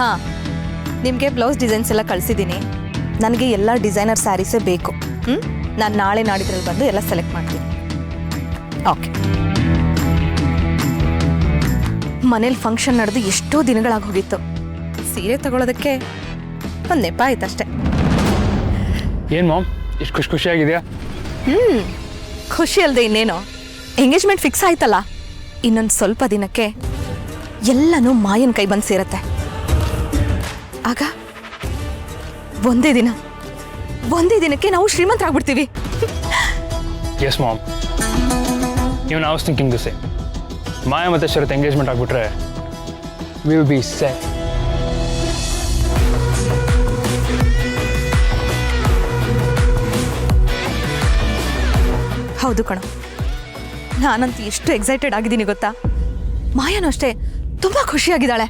ಹಾಂ, ನಿಮಗೆ blouse designs ಎಲ್ಲ ಕಳಿಸಿದ್ದೀನಿ. ನನಗೆ ಎಲ್ಲ ಡಿಸೈನರ್ ಸ್ಯಾರೀಸೇ ಬೇಕು. ನಾನು ನಾಳೆ ನಾಡಿದ್ರಲ್ಲಿ ಬಂದು ಎಲ್ಲ ಸೆಲೆಕ್ಟ್ ಮಾಡ್ತೀನಿ. ಓಕೆ. ಮನೇಲಿ ಫಂಕ್ಷನ್ ನಡೆದು ಎಷ್ಟೋ ದಿನಗಳಾಗಿ ಹೋಗಿತ್ತು. ಸೀರೆ ತಗೊಳ್ಳೋದಕ್ಕೆ ಒಂದು ನೆಪ ಆಯ್ತಷ್ಟೆ. ಏನು ಮಾಮ್, ಇಷ್ಟು ಖುಷಿಯಾಗಿದೆಯಾ? ಖುಷಿ ಅಲ್ಲದೆ ಇನ್ನೇನು, ಎಂಗೇಜ್ಮೆಂಟ್ ಫಿಕ್ಸ್ ಆಯ್ತಲ್ಲ. ಇನ್ನೊಂದು ಸ್ವಲ್ಪ ದಿನಕ್ಕೆ ಎಲ್ಲನೂ ಮಾಯನ್ ಕೈ ಬಂದು ಸೇರತ್ತೆ. ಆಗ ಒಂದೇ ದಿನಕ್ಕೆ ನಾವು ಶ್ರೀಮಂತರಾಗ್ಬಿಡ್ತೀವಿ. Yes mom, even I was thinking the same. Maya ಮತ್ತೆ ಶರತ್ ಎಂಗೇಜ್ಮೆಂಟ್ ಆಗಿಬಿಟ್ರೆ ವಿಲ್ ಬಿ ಸೆಟ್. ಹೌದು ಕಣೋ, ನಾನಂತೂ ಎಷ್ಟು ಎಕ್ಸೈಟೆಡ್ ಆಗಿದ್ದೀನಿ ಗೊತ್ತಾ. ಮಾಯಾನು ಅಷ್ಟೇ ತುಂಬ ಖುಷಿಯಾಗಿದ್ದಾಳೆ.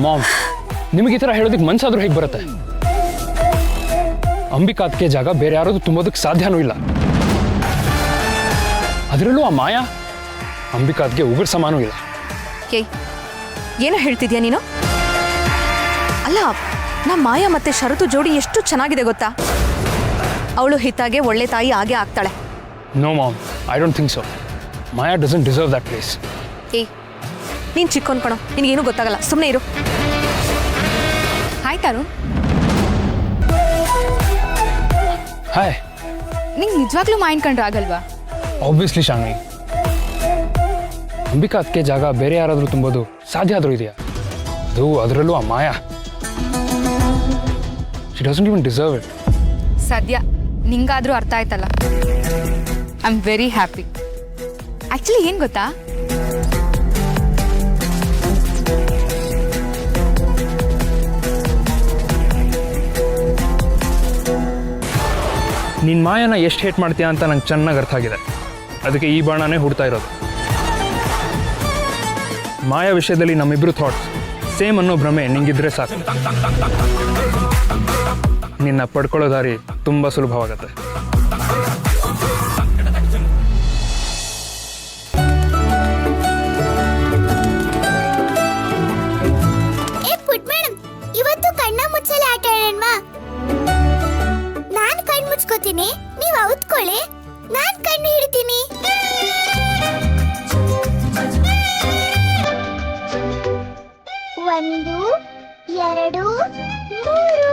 ಮಾಮ್, ನಿಮಗೆ ಈ ಥರ ಹೇಳೋದಕ್ಕೆ ಮನ್ಸಾದ್ರೂ ಹೇಗೆ ಬರುತ್ತೆ? ಅಂಬಿಕಾತ್ಗೆ ಜಾಗ ಬೇರೆ ಯಾರಾದ್ರೂ ತುಂಬೋದಕ್ಕೆ ಸಾಧ್ಯನೂ ಇಲ್ಲ. ಅದರಲ್ಲೂ ಆ ಮಾಯಾ ಅಂಬಿಕಾತ್ಗೆ ಉಗುರು ಸಮಾನೂ ಇಲ್ಲ. ಏಯ್, ಏನೋ ಹೇಳ್ತಿದ್ಯಾ ನೀನು? ಅಲ್ಲ, ನಮ್ಮ ಮಾಯಾ ಮತ್ತೆ ಷರತ್ತು ಜೋಡಿ ಎಷ್ಟು ಚೆನ್ನಾಗಿದೆ ಗೊತ್ತಾ. ಅವಳು ಹಿತಾಗೆ ಒಳ್ಳೆ ತಾಯಿ ಆಗೇ ಆಗ್ತಾಳೆ. No mom, I don't think so. Maya doesn't deserve that place. ಏಯ್, ನೀನು ಚಿಕ್ಕೋನ್ ಕಣೋ, ನಿನಗೇನು ಗೊತ್ತಾಗಲ್ಲ, ಸುಮ್ಮನೆ ಇರು. Hi Tarun, hi. ನಿಂಗೆ ನಿಜವಾಗ್ಲೂ ಮೈಂಡ್ ಕಂಡ್ರೆ ಆಗಲ್ವಾ? ಆಬ್ವಿಯಸ್ಲಿ ಶಾನ್ವಿ, ಅಂಬಿಕಾತ್ಗೆ ಜಾಗ ಬೇರೆ ಯಾರಾದರೂ ತುಂಬೋದು ಸಾಧ್ಯ ಆದರೂ ಇದೆಯಾ? ಅದರಲ್ಲೂ ಆ Maya, she doesn't even deserve it. ಸದ್ಯ ನಿಂಗಾದ್ರೂ ಅರ್ಥ ಆಯ್ತಲ್ಲ. I am very happy. Actually ಏನು ಗೊತ್ತಾ, ನಿನ್ನ ಮಾಯನ ಎಷ್ಟು ಹೇಟ್ ಮಾಡ್ತೀಯಾ ಅಂತ ನಂಗೆ ಚೆನ್ನಾಗಿ ಅರ್ಥ ಆಗಿದೆ. ಅದಕ್ಕೆ ಈ ಬಾಣನೇ ಹುಡ್ತಾ ಇರೋದು. ಮಾಯಾ ವಿಷಯದಲ್ಲಿ ನಮ್ಮಿಬ್ರು ಥಾಟ್ಸ್ ಸೇಮ್ ಅನ್ನೋ ಭ್ರಮೆ ನಿಂಗಿದ್ರೆ ಸಾಕು. ನಿನ್ನ ಪಡ್ಕೊಳ್ಳೋ ದಾರಿ ತುಂಬ ಸುಲಭವಾಗತ್ತೆ. ಇವತ್ತು ಕಣ್ಣ ಮುಚ್ಚಲೆ ಆಟ ಆಡೋಣವಾ? ನಾನ್ ಕಣ್ಣು ಮುಚ್ಕೋತೀನಿ, ನೀವು ಔತ್ಕೊಳ್ಳಿ, ನಾನ್ ಕಣ್ಣು ಹಿಡಿತೀನಿ. ಒಂದು, ಎರಡು, ಮೂರು.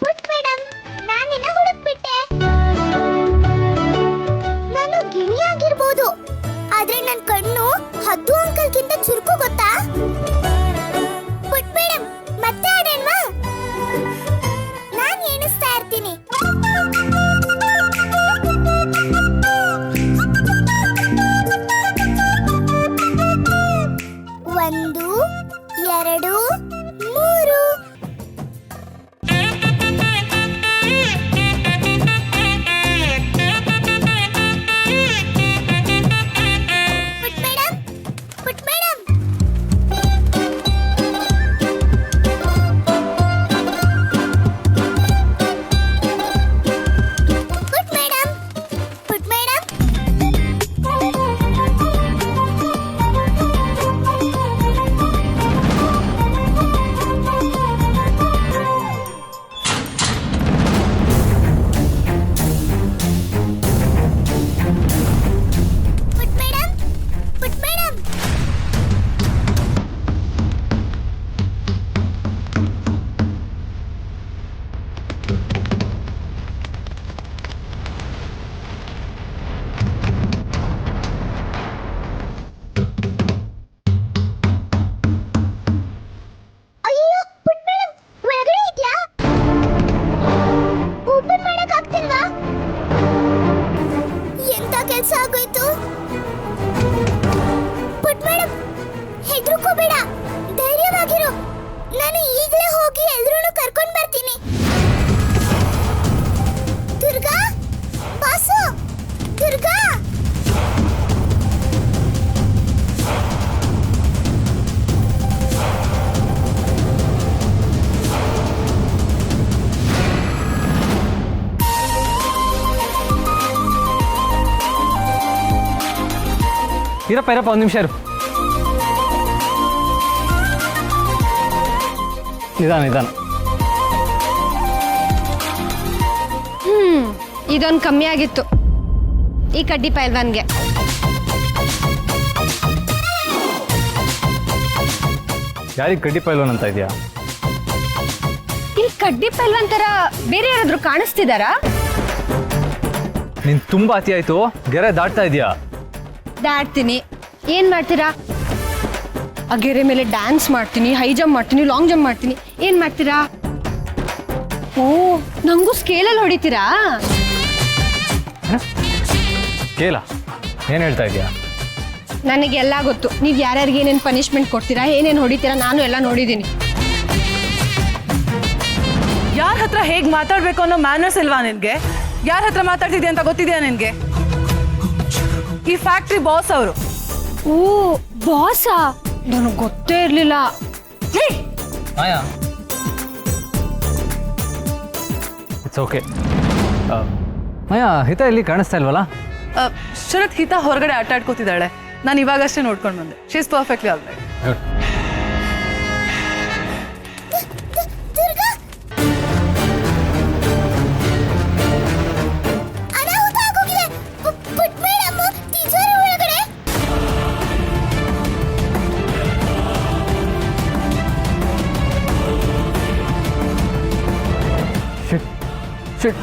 ಪುಟ್ ಮೇಡಮ್, ನಾನಿನ್ನ ಹುಡುಕ್ಬಿಟ್ಟೆ. ನಾನು ಗಿಣಿಯಾಗಿರ್ಬೋದು, ಆದ್ರೆ ನನ್ ಕಣ್ಣು ಹದ್ದು ಅಂಕಲ್ಗಿಂತ ಚುರುಕು ಗೊತ್ತಾ? ಪುಟ್ ಮೇಡಮ್, ಮತ್ತೆ ಆಡೋಣವಾ? ನಾನ್ ಎಣಿಸ್ತಾ ಇರ್ತೀನಿ. ಒಂದು, ಎರಡು, ಮೂರು. ಇರಪ್ಪ ಒಂದು ನಿಮಿಷ ಇರು. ನಿಧಾನ. ಇದೊಂದು ಕಮ್ಮಿ ಆಗಿತ್ತು ಈ ಕಡ್ಡಿ ಪೈಲ್ವಾನ್ಗೆ. ಯಾರಿಗೆ ಕಡ್ಡಿ ಪೈಲ್ವಾನ್ ಅಂತ ಇದೆಯಾ? ಇಲ್ಲಿ ಕಡ್ಡಿ ಪೈಲ್ವಾನ್ ತರ ಬೇರೆ ಯಾರಾದ್ರೂ ಕಾಣಿಸ್ತಿದಾರಾ? ನೀನು ತುಂಬ ಅತಿ ಆಯಿತು, ಗೆರೆ ದಾಟ್ತಾ ಇದೆಯಾ? ದಾಟ್ತೀನಿ. ಏನ್ ಮಾಡ್ತೀರಾ? ಆ ಗೆರೆ ಮೇಲೆ ಡ್ಯಾನ್ಸ್ ಮಾಡ್ತೀನಿ, ಹೈ ಜಂಪ್ ಮಾಡ್ತೀನಿ, ಲಾಂಗ್ ಜಂಪ್ ಮಾಡ್ತೀನಿ. ಏನ್ ಮಾಡ್ತೀರಾ? ಓ, ನಂಗೂ ಸ್ಕೇಲಲ್ಲಿ ಹೊಡಿತೀರಾ? ಕೇಳ, ಏನು ಹೇಳ್ತಾ ಇದೆಯಾ? ನನಗೆಲ್ಲ ಗೊತ್ತು. ನೀವು ಯಾರ್ಯಾರಿಗೆ ಏನೇನು ಪನಿಷ್ಮೆಂಟ್ ಕೊಡ್ತೀರಾ, ಏನೇನು ಹೊಡಿತೀರಾ, ನಾನು ಎಲ್ಲ ನೋಡಿದ್ದೀನಿ. ಯಾರ ಹತ್ರ ಹೇಗೆ ಮಾತಾಡಬೇಕು ಅನ್ನೋ ಮ್ಯಾನರ್ಸ್ ಇಲ್ವಾ ನಿನಗೆ? ಯಾರ ಹತ್ರ ಮಾತಾಡ್ತಿದ್ಯಾ ಅಂತ ಗೊತ್ತಿದೆಯಾ ನಿನಗೆ? ಈ ಫ್ಯಾಕ್ಟ್ರಿ ಬಾಸ್ ಅವರು. ಓ, ಬಾಸಾ? ನನಗೆ ಗೊತ್ತೇ ಇರಲಿಲ್ಲ. ಮಾಯಾ, ಇಟ್ಸ್ ಓಕೆ. ಮಾಯಾ, ಹಿತ ಇಲ್ಲಿ ಕಾಣಿಸ್ತಾ ಇಲ್ವಲ್ಲ? ಶರತ್ ಹಿತ ಹೊರಗಡೆ ಆಟ ಆಡ್ಕೋತಿದ್ದಾಳೆ. ನಾನು ಇವಾಗಷ್ಟೇ ನೋಡ್ಕೊಂಡು ಬಂದೆ. She is perfectly all right. Durga, ಅನಾಹುತ ಆಗೋಗಿದೆ. ಬಿಟ್ಬೇಡಮ್ಮ, ತಿಜೋರಿ ಒಳಗಡೆ. ಶಿಟ್.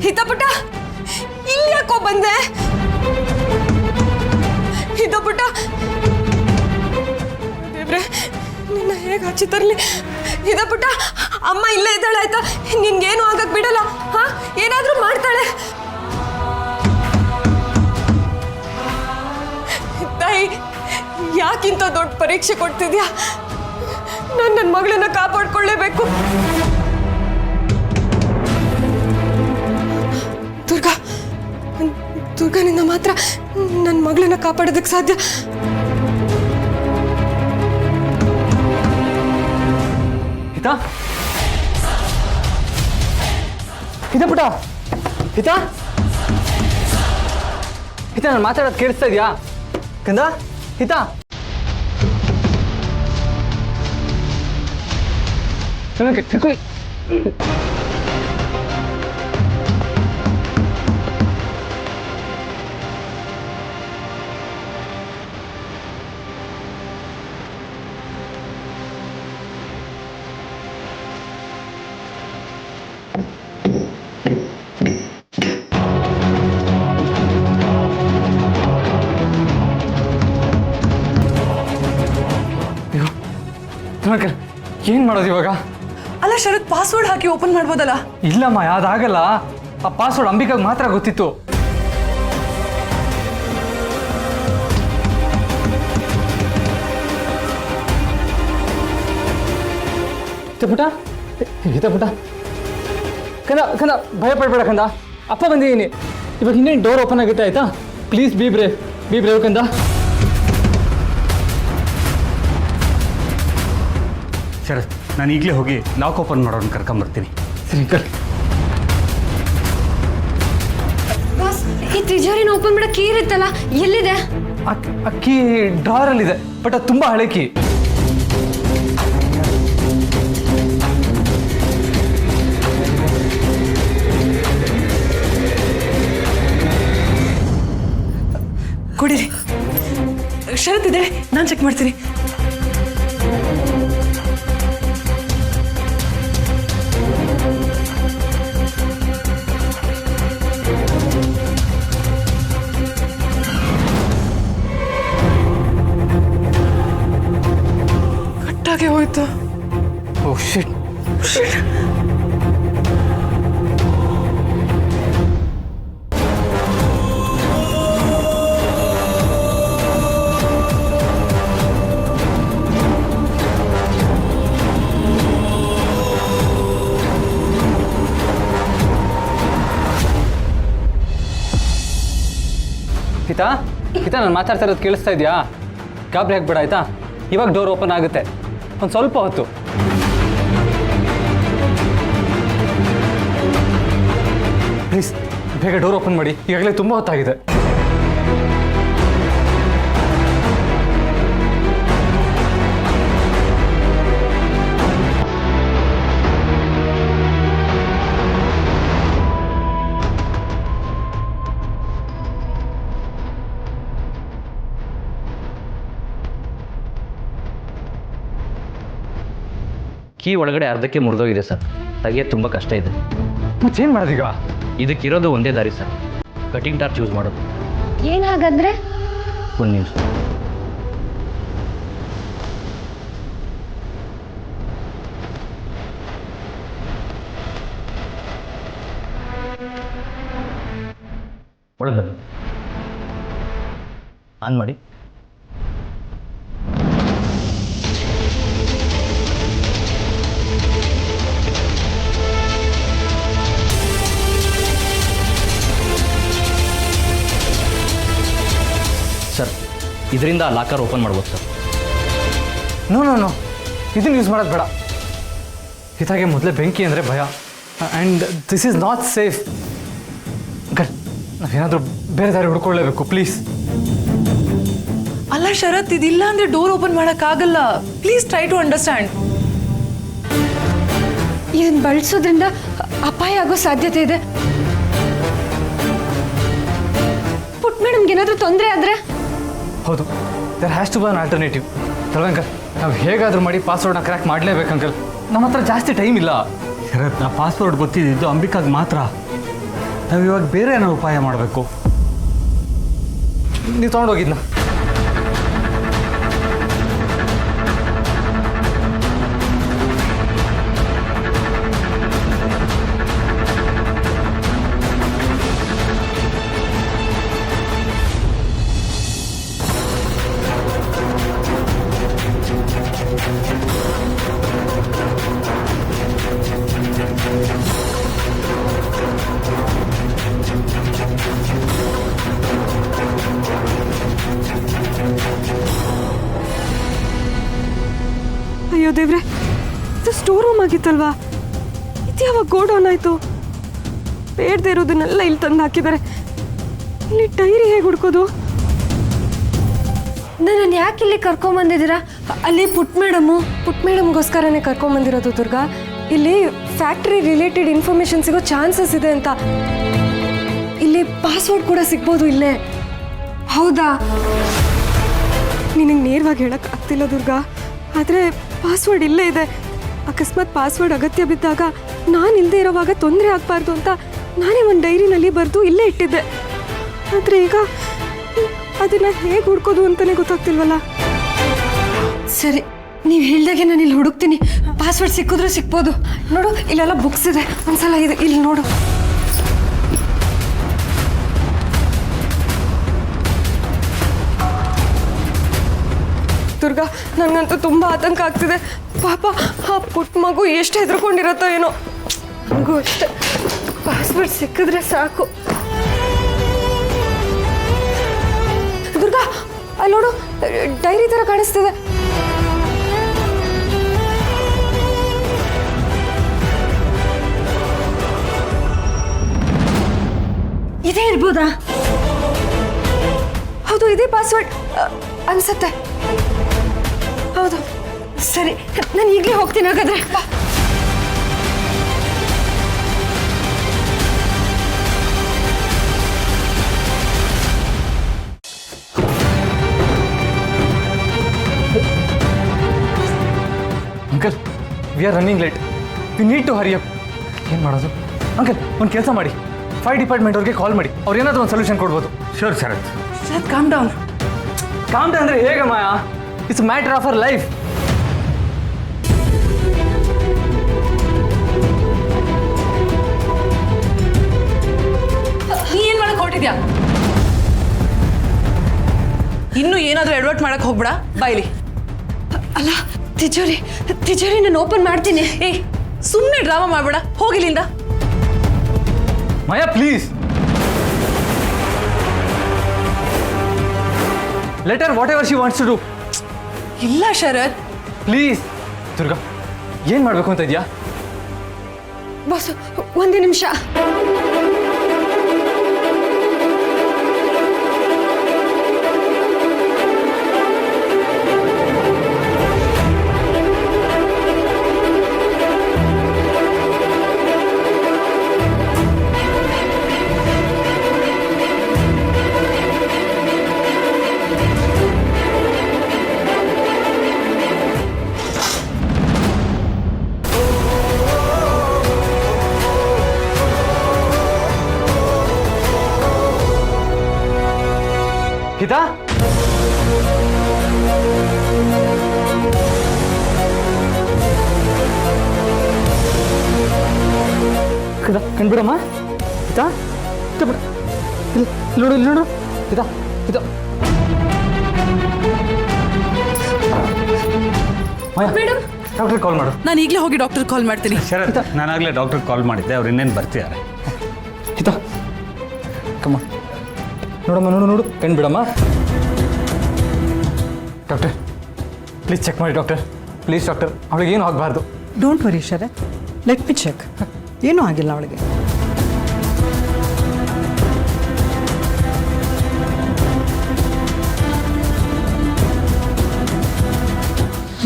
ಹಿತಪುಟ, ಇಲ್ಲಿ ಯಾಕೋ ಬಂದೆ? ಹಿತಪುಟ, ದೇವ್ರೆ, ನಿನ್ನ ಹೇಗೆ ಹಚ್ಚಿ ತರಲಿ? ಹಿತಪುಟ, ಅಮ್ಮ ಇಲ್ಲೇ ಇದ್ದಾಳೆ ಆಯ್ತಾ? ನಿನ್ಗೇನು ಆಗಕ್ ಬಿಡಲ್ಲ. ಹಾ, ಏನಾದ್ರೂ ಮಾಡ್ತಾಳೆ. ತಾಯಿ, ಯಾಕಿಂತ ದೊಡ್ಡ ಪರೀಕ್ಷೆ ಕೊಡ್ತಿದ್ಯಾ? ನಾನು ನನ್ನ ಮಗಳನ್ನ ಕಾಪಾಡ್ಕೊಳ್ಳೇಬೇಕು. ದುರ್ಗಾನಿಂದ ಮಾತ್ರ ನನ್ನ ಮಗಳನ್ನ ಕಾಪಾಡೋದಕ್ಕೆ ಸಾಧ್ಯ. ಹಿತಪುಟ, ಹಿತ, ನಾನು ಮಾತಾಡೋದು ಕೇಳಿಸ್ತಾ ಇದೆಯಾ ಕಂದ? ಹಿತ, ಏನ್ ಮಾಡೋದು ಇವಾಗ? ಅಲ್ಲ ಶರತ್, ಪಾಸ್ವರ್ಡ್ ಹಾಕಿ ಓಪನ್ ಮಾಡ್ಬೋದಲ್ಲ? ಇಲ್ಲಮ್ಮ, ಅದಾಗಲ್ಲ. ಆ ಪಾಸ್ವರ್ಡ್ ಅಂಬಿಕಾಗ್ ಮಾತ್ರ ಗೊತ್ತಿತ್ತು. ಹಿತಪುಟ, ಕಂದ ಭಯ ಪಡ್ಬೇಡ ಕಂದ. ಅಪ್ಪ ಬಂದಿದ್ದೀನಿ. ಇವಾಗ ಇನ್ನೇನು ಡೋರ್ ಓಪನ್ ಆಗುತ್ತೆ ಆಯ್ತಾ? ಪ್ಲೀಸ್ ಬಿ ಬ್ರೇವ್ ಕಂದ. ಶರತ್, ನಾನು ಈಗಲೇ ಹೋಗಿ ಲಾಕ್ ಓಪನ್ ಮಾಡೋಣ ಕರ್ಕೊಂಬರ್ತೀನಿ. ಸರಿ ಕಲ್. ಈ ತಿಜೋರಿನ ಓಪನ್ ಮಾಡೋ ಕೀ ಇರುತ್ತಲ್ಲ, ಎಲ್ಲಿದೆ? ಕೀ ಡ್ರಾರಲ್ಲಿದೆ, ಬಟ್ ಅದು ತುಂಬ ಹಳೆ ಕೀ. ಕೊಡಿರಿ. ಶರತ್ ಇದೆ, ನಾನು ಚೆಕ್ ಮಾಡ್ತೀನಿ. ಕಟ್ಟಾಗೆ ಹೋಯ್ತು. ಓ ಶಿಟ್. ಹಿತ, ನಾನು ಮಾತಾಡ್ತಾ ಇರೋದು ಕೇಳಿಸ್ತಾ ಇದೆಯಾ? ಗಾಬರಿ ಆಗ್ಬೇಡ ಆಯ್ತಾ? ಇವಾಗ ಡೋರ್ ಓಪನ್ ಆಗುತ್ತೆ, ಒಂದು ಸ್ವಲ್ಪ ಹೊತ್ತು. ಪ್ಲೀಸ್ ಬೇಗ ಡೋರ್ ಓಪನ್ ಮಾಡಿ, ಈಗಾಗಲೇ ತುಂಬ ಹೊತ್ತಾಗಿದೆ. ಕೀ ಒಳಗಡೆ ಅರ್ಧಕ್ಕೆ ಮುರಿದೋಗಿದೆ ಸರ್. ತೆಗೆಯೋದು ತುಂಬ ಕಷ್ಟ ಇದೆ. ಮತ್ತೇನು ಮಾಡೋದೀಗ? ಇದಕ್ಕಿರೋದು ಒಂದೇ ದಾರಿ ಸರ್, ಕಟಿಂಗ್ ಟಾರ್ಚ್ ಯೂಸ್ ಮಾಡೋದು. ಏನ್ ಹಾಗಾದ್ರೆ? ಒಂದು ನಿಮಿಷ. ಒಳಗೆ ಬನ್ನಿ, ಆನ್ ಮಾಡಿ. ಸರ್, ಇದರಿಂದ ಲಾಕರ್ ಓಪನ್ ಮಾಡ್ಬೋದು ಸರ್. ನೋ ನೋ ನೋ, ಇದನ್ನು ಯೂಸ್ ಮಾಡೋದು ಬೇಡ. ಇದಾಗೆ ಮೊದಲೇ ಬೆಂಕಿ ಅಂದರೆ ಭಯ, and this is not safe. Uncle, ನಾವೇನಾದರೂ ಬೇರೆ ದಾರಿ ಹುಡ್ಕೊಳ್ಳೇಬೇಕು, ಪ್ಲೀಸ್. ಅಲ್ಲ ಶರತ್, ಇದಿಲ್ಲ ಅಂದ್ರೆ ಡೋರ್ ಓಪನ್ ಮಾಡೋಕ್ಕಾಗಲ್ಲ. Please try to understand. ಇದನ್ನ ಬಳಸೋದ್ರಿಂದ ಅಪಾಯ ಆಗೋ ಸಾಧ್ಯತೆ ಇದೆ. ಪುಟ್ ಮೇಡಮ್ಗೆ ಏನಾದರೂ ತೊಂದರೆ ಆದರೆ? ಹೌದು, there has to be an alternative. ಅಲ್ವಾ ಅಂಕಲ್? ನಾವು ಹೇಗಾದರೂ ಮಾಡಿ ಪಾಸ್ವರ್ಡ್ನ ಕ್ರ್ಯಾಕ್ ಮಾಡಲೇಬೇಕು ಅಂಕಲ್. ನಮ್ಮ ಹತ್ರ ಜಾಸ್ತಿ ಟೈಮ್ ಇಲ್ಲ. ಶರತ್, ಆ ಪಾಸ್ವರ್ಡ್ ಗೊತ್ತಿದ್ದು ಅಂಬಿಕಾಗೆ ಮಾತ್ರ. ನಾವು ಇವಾಗ ಬೇರೆ ಏನೋ ಉಪಾಯ ಮಾಡಬೇಕು. ನೀವು ತೊಗೊಂಡೋಗಿದ್ನ? ಅಯ್ಯೋ ದೇವ್ರೆ, ಇದು ಸ್ಟೋರ್ ರೂಮ್ ಆಗಿತ್ತಲ್ವಾ? ಇದು ಯಾವಾಗ ಗೋಡೌನ್ ಆಯಿತು? ಬೇಡದೇ ಇರೋದನ್ನೆಲ್ಲ ಇಲ್ಲಿ ತಂದು ಹಾಕಿದ್ದಾರೆ. ಇಲ್ಲಿ ಡೈರಿ ಹೇಗೆ ಹುಡ್ಕೋದು? ನನ್ನನ್ನು ಯಾಕೆ ಇಲ್ಲಿ ಕರ್ಕೊಂಬಂದಿದ್ದೀರಾ? ಅಲ್ಲಿ ಪುಟ್ ಮೇಡಮ್ಗೋಸ್ಕರನೇ ಕರ್ಕೊಂಬಂದಿರೋದು ದುರ್ಗಾ. ಇಲ್ಲಿ ಫ್ಯಾಕ್ಟ್ರಿ ರಿಲೇಟೆಡ್ ಇನ್ಫಾರ್ಮೇಷನ್ ಸಿಗೋ ಚಾನ್ಸಸ್ ಇದೆ ಅಂತ. ಇಲ್ಲಿ ಪಾಸ್ವರ್ಡ್ ಕೂಡ ಸಿಗ್ಬೋದು ಇಲ್ಲೇ. ಹೌದಾ? ನಿನಗೆ ನೇರವಾಗಿ ಹೇಳಕ್ಕೆ ಆಗ್ತಿಲ್ಲ ದುರ್ಗಾ, ಆದರೆ ಪಾಸ್ವರ್ಡ್ ಇಲ್ಲೇ ಇದೆ. ಅಕಸ್ಮಾತ್ ಪಾಸ್ವರ್ಡ್ ಅಗತ್ಯ ಬಿದ್ದಾಗ ನಾನು ಇಲ್ಲದೆ ಇರೋವಾಗ ತೊಂದರೆ ಆಗಬಾರ್ದು ಅಂತ ನಾನೇ ಒಂದು ಡೈರಿನಲ್ಲಿ ಬರೆದು ಇಲ್ಲೇ ಇಟ್ಟಿದ್ದೆ. ಆದರೆ ಈಗ ಅದನ್ನು ಹೇಗೆ ಹುಡ್ಕೋದು ಅಂತಲೇ ಗೊತ್ತಾಗ್ತಿಲ್ವಲ್ಲ. ಸರಿ, ನೀವು ಹೇಳ್ದಾಗೆ ನಾನು ಇಲ್ಲಿ ಹುಡುಕ್ತೀನಿ. ಪಾಸ್ವರ್ಡ್ ಸಿಕ್ಕಿದ್ರೂ ಸಿಗ್ಬೋದು. ನೋಡು, ಇಲ್ಲೆಲ್ಲ ಬುಕ್ಸ್ ಇದೆ, ಒಂದ್ಸಲ ಇದೆ, ಇಲ್ಲಿ ನೋಡು. ದುರ್ಗಾ, ನನಗಂತೂ ತುಂಬ ಆತಂಕ ಆಗ್ತಿದೆ. ಪಾಪ ಆ ಪುಟ್ಟ ಮಗು ಎಷ್ಟು ಹೆದರ್ಕೊಂಡಿರತ್ತೋ ಏನೋ. ನನಗೂ ಅಷ್ಟೆ, ಪಾಸ್ವರ್ಡ್ ಸಿಕ್ಕಿದ್ರೆ ಸಾಕು. ದುರ್ಗಾ, ಅಲ್ಲಿ ನೋಡು, ಡೈರಿ ಥರ ಕಾಣಿಸ್ತಿದೆ. ಇದೇ ಇರ್ಬೋದಾ? ಹೌದು, ಇದೇ ಪಾಸ್ವರ್ಡ್ ಅನ್ಸತ್ತೆ. ಹೌದು, ಸರಿ, ನಾನು ಈಗಲೇ ಹೋಗ್ತೀನಿ. ಹಾಗಾದ್ರೆ uncle, we are running late. We need to hurry up. ಏನು ಮಾಡೋದು? ಅಂಕಲ್, ಒಂದು ಕೆಲಸ ಮಾಡಿ, ಫೈರ್ ಡಿಪಾರ್ಟ್ಮೆಂಟ್ ಅವ್ರಿಗೆ ಕಾಲ್ ಮಾಡಿ. ಅವ್ರು ಏನಾದರೂ ಒಂದು ಸೊಲ್ಯೂಷನ್ ಕೊಡ್ಬೋದು. Sure Sharath. Sharath, calm down. Calm down ಅಂದರೆ ಹೇಗೆ Maya? It's matter of our life. ನೀ ಏನ್ ಮಾಡಕ್ ಹೊರಟಿದ್ಯಾ? ಇನ್ನು ಏನಾದ್ರೂ ಎಡವಟ್ ಮಾಡಕ್ ಹೋಗ್ಬೇಡ, ಬಾಯ್ಲಿ. ಅಲ್ಲ, ತಿಜೋರಿ ನಾನು ಓಪನ್ ಮಾಡ್ತೀನಿ. ಏಯ್, ಸುಮ್ಮನೆ ಡ್ರಾಮಾ ಮಾಡಬೇಡ, ಹೋಗಿಲ್ಲಿಂದ. Maya, please. Let her whatever she wants to do. ಇಲ್ಲ ಶರತ್. ಪ್ಲೀಸ್ ದುರ್ಗಾ, ಏನು ಮಾಡಬೇಕು ಅಂತ ಇದೆಯಾ? ಬಾಸ್ ಒಂದೇ ನಿಮಿಷ. ಗೀತಾ, ಕಣ್ಬಿಡಮ್ಮ. ಗೀತಾ, ಬಿಡ, ನೋಡು ನೋಡು. ಗೀತಾ, ಗೀತಾ, ಡಾಕ್ಟರ್ ಕಾಲ್ ಮಾಡು. ನಾನು ಈಗಲೇ ಹೋಗಿ ಡಾಕ್ಟರ್ ಕಾಲ್ ಮಾಡ್ತೀನಿ. ಶರತ್, ನಾನಾಗಲೇ ಡಾಕ್ಟರ್ ಕಾಲ್ ಮಾಡಿದ್ದೆ, ಅವ್ರು ಇನ್ನೇನು ಬರ್ತಿದ್ದಾರೆ. ಗೀತಾ, ಕಮ್ಮ ನೋಡಮ್ಮ, ನೋಡು ನೋಡು, ಕಣ್ ಬಿಡಮ್ಮ. ಡಾಕ್ಟರ್ ಪ್ಲೀಸ್ ಚೆಕ್ ಮಾಡಿ ಡಾಕ್ಟರ್, ಪ್ಲೀಸ್ ಡಾಕ್ಟರ್, ಅವಳಿಗೆ ಏನು ಆಗಬಾರ್ದು. Don't worry Sharath, let me check. ಏನೂ ಆಗಿಲ್ಲ ಅವಳಿಗೆ.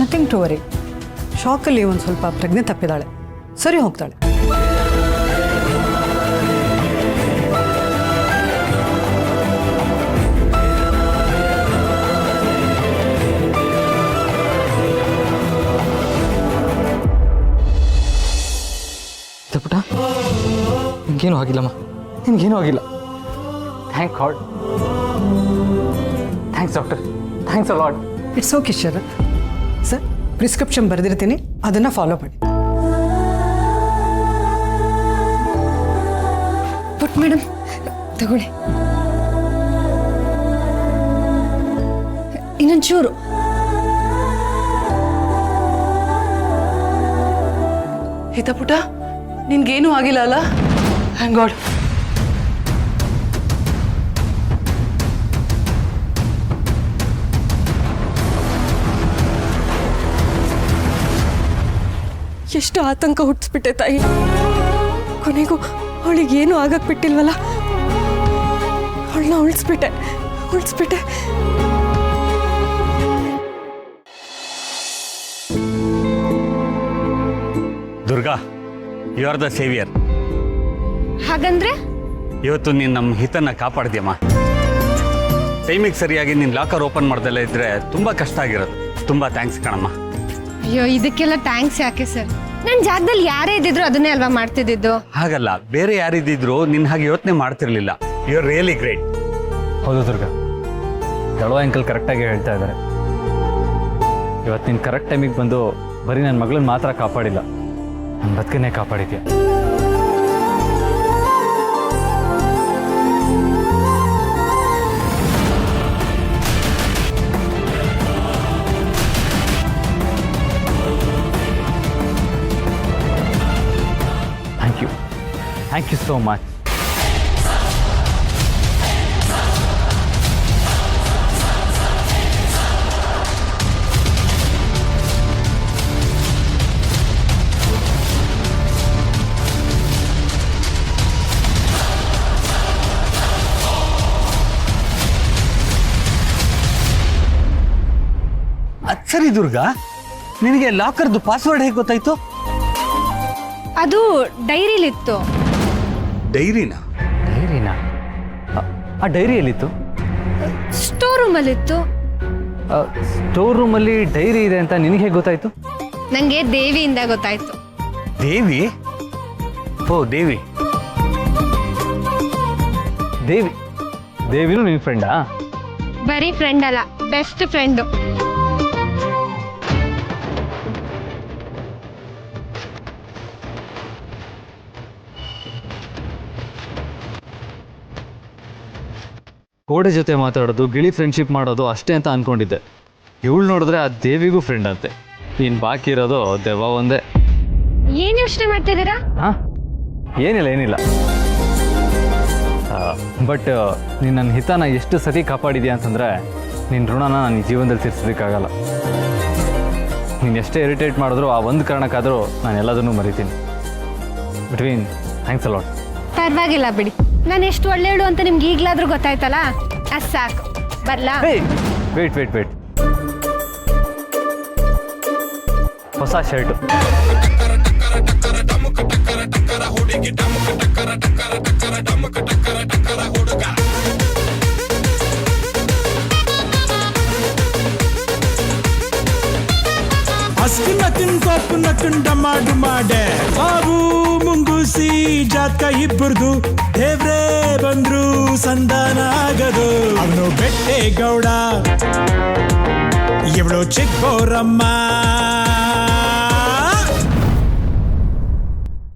Nothing to worry. ಶಾಕಲ್ಲಿ ಒಂದು ಸ್ವಲ್ಪ ಪ್ರಜ್ಞೆ ತಪ್ಪಿದ್ದಾಳೆ, ಸರಿ ಹೋಗ್ತಾಳೆ. ಪುಟ, ನಿಮ್ಗೇನು ಆಗಿಲ್ಲಮ್ಮ, ನಿಮ್ಗೇನು ಆಗಿಲ್ಲ. Thank God. Thanks doctor, thanks a lot. It's okay Sharath. Sir, prescription ಬರೆದಿರ್ತೀನಿ, ಅದನ್ನು ಫಾಲೋ ಮಾಡಿ. ಬಟ್ ಮೇಡಮ್ ತಗೊಳ್ಳಿ, ಇನ್ನೊಂಚೂರು. ಹಿತ ಪುಟ, ನಿನ್ಗೇನು ಆಗಿಲ್ಲ ಅಲ್ಲ? Thank God. ಎಷ್ಟು ಆತಂಕ ಹುಟ್ಟಿಸ್ಬಿಟ್ಟೆ ತಾಯಿ. ಕೊನೆಗೂ ಅವಳಿಗೇನು ಆಗಕ್ಕೆ ಬಿಟ್ಟಿಲ್ವಲ್ಲ, ಅವಳನ್ನ ಉಳಿಸ್ಬಿಟ್ಟೆ. Durga, you are the saviour. ಹಾಗಂದ್ರೆ ಇವತ್ತು ನೀನು ನಮ್ಮ ಹಿತನ್ನ ಕಾಪಾಡ್ತೀಯಮ್ಮ. ಟೈಮಿಗೆ ಸರಿಯಾಗಿ ನೀನು ಲಾಕರ್ ಓಪನ್ ಮಾಡ್ದಲ್ಲ ಇದ್ರೆ ತುಂಬ ಕಷ್ಟ ಆಗಿರೋದು. ತುಂಬ ಥ್ಯಾಂಕ್ಸ್ ಕಣಮ್ಮ. ಅಯ್ಯೋ, ಇದಕ್ಕೆಲ್ಲ ಥ್ಯಾಂಕ್ಸ್ ಯಾಕೆ ಸರ್? ನನ್ನ ಜಾಗದಲ್ಲಿ ಯಾರೇ ಇದ್ದಿದ್ರು ಅದನ್ನೇ ಅಲ್ವಾ ಮಾಡ್ತಿದ್ದಿದ್ದು. ಹಾಗಲ್ಲ, ಬೇರೆ ಯಾರಿದ್ದಿದ್ರು ನಿನ್ನ ಹಾಗೆ ಯೋಚನೆ ಮಾಡ್ತಿರ್ಲಿಲ್ಲ. You are really great. ಹೌದು ದುರ್ಗಾ, ದಳವ ಅಂಕಲ್ ಕರೆಕ್ಟಾಗಿ ಹೇಳ್ತಾ ಇದ್ದಾರೆ. ಇವತ್ತು ನೀನು ಕರೆಕ್ಟ್ ಟೈಮಿಗೆ ಬಂದು ಬರೀ ನನ್ನ ಮಗಳನ್ನ ಮಾತ್ರ ಕಾಪಾಡಿಲ್ಲ, ನನ್ನ ಬದುಕನ್ನೇ ಕಾಪಾಡಿದ್ಯಾ. Thank you so much. ಸರಿ ದುರ್ಗಾ, ನಿನಗೆ ಲಾಕರ್ದು ಪಾಸ್ವರ್ಡ್ ಹೇಗೆ ಗೊತ್ತಾಯ್ತು? ಅದು ಡೈರಿಲಿತ್ತು. ಡೈರಿನಾ? ಆ ಡೈರಿ ಎಲ್ಲಿತ್ತು? ಸ್ಟೋರ್ ರೂಮಲ್ಲಿತ್ತು. ಸ್ಟೋರ್ ರೂಮಲ್ಲಿ ಡೈರಿ ಇದೆ ಅಂತ ನಿನಗೆ ಹೇಗೆ ಗೊತ್ತಾಯ್ತು? ನನಗೆ ದೇವಿಯಿಂದ ಗೊತ್ತಾಯ್ತು. ದೇವಿ? ಓ ದೇವಿ. ದೇವಿನೂ ನಿನ್ನ ಫ್ರೆಂಡಾ? ಬರೀ ಫ್ರೆಂಡ್ ಅಲ್ಲ, ಬೆಸ್ಟ್ ಫ್ರೆಂಡು. ಕೋಡೆ ಜೊತೆ ಮಾತಾಡೋದು, ಗಿಳಿ ಫ್ರೆಂಡ್ಶಿಪ್ ಮಾಡೋದು ಅಷ್ಟೇ ಅಂತ ಅನ್ಕೊಂಡಿದ್ದೆ. ಇವಳು ನೋಡಿದ್ರೆ ಆ ದೇವಿಗೂ ಫ್ರೆಂಡ್ ಅಂತೆ. ಇನ್ನು ಬಾಕಿ ಇರೋದು ದೆವ್ವ ಒಂದೇ. ಏನು ಯೋಚನೆ ಮಾಡ್ತಿದ್ದೀರಾ? ಹಾಂ, ಏನಿಲ್ಲ. ಬಟ್ ನೀನು ನನ್ನ ಹಿತನ ಎಷ್ಟು ಸರಿ ಕಾಪಾಡಿದ್ಯಾ ಅಂತಂದರೆ ನಿನ್ನ ಋಣನ ನನ್ನ ಜೀವನದಲ್ಲಿ ತೀರ್ಸೋದಕ್ಕಾಗಲ್ಲ. ನೀನು ಎಷ್ಟೇ ಇರಿಟೇಟ್ ಮಾಡಿದ್ರು ಆ ಒಂದು ಕಾರಣಕ್ಕಾದರೂ ನಾನು ಎಲ್ಲದನ್ನೂ ಮರಿತೀನಿ. Between thanks a lot. ಪರವಾಗಿಲ್ಲ ಬಿಡಿ, ನಾನು ಎಷ್ಟು ಒಳ್ಳೆಯಳು ಅಂತ ನಿಮ್ಗೆ ಈಗಲಾದ್ರೂ ಗೊತ್ತಾಯ್ತಲ್ಲ, ಅದು ಸಾಕು. ಬರ್ಲಾ? ವೇಟ್ ಹೊಸ ಶರ್ಟು. ಅಸ್ಕಿನಕಿನ್ ಕೊಪ್ಪನಕಿನ್ ಡಮಾಡು ಮಾಡೆ ಬಾಬು ಮುಂಗುಸಿ ಜಾತ್ಕ ಇಬ್ಬರದು ದೇವ್ರೇ ಬಂದ್ರು ಸಂಧಾನ ಆಗದು. ಅವನು ಬೆಟ್ಟೆ ಗೌಡ, ಇವಳು ಚಿಕ್ಕೋರಮ್ಮ.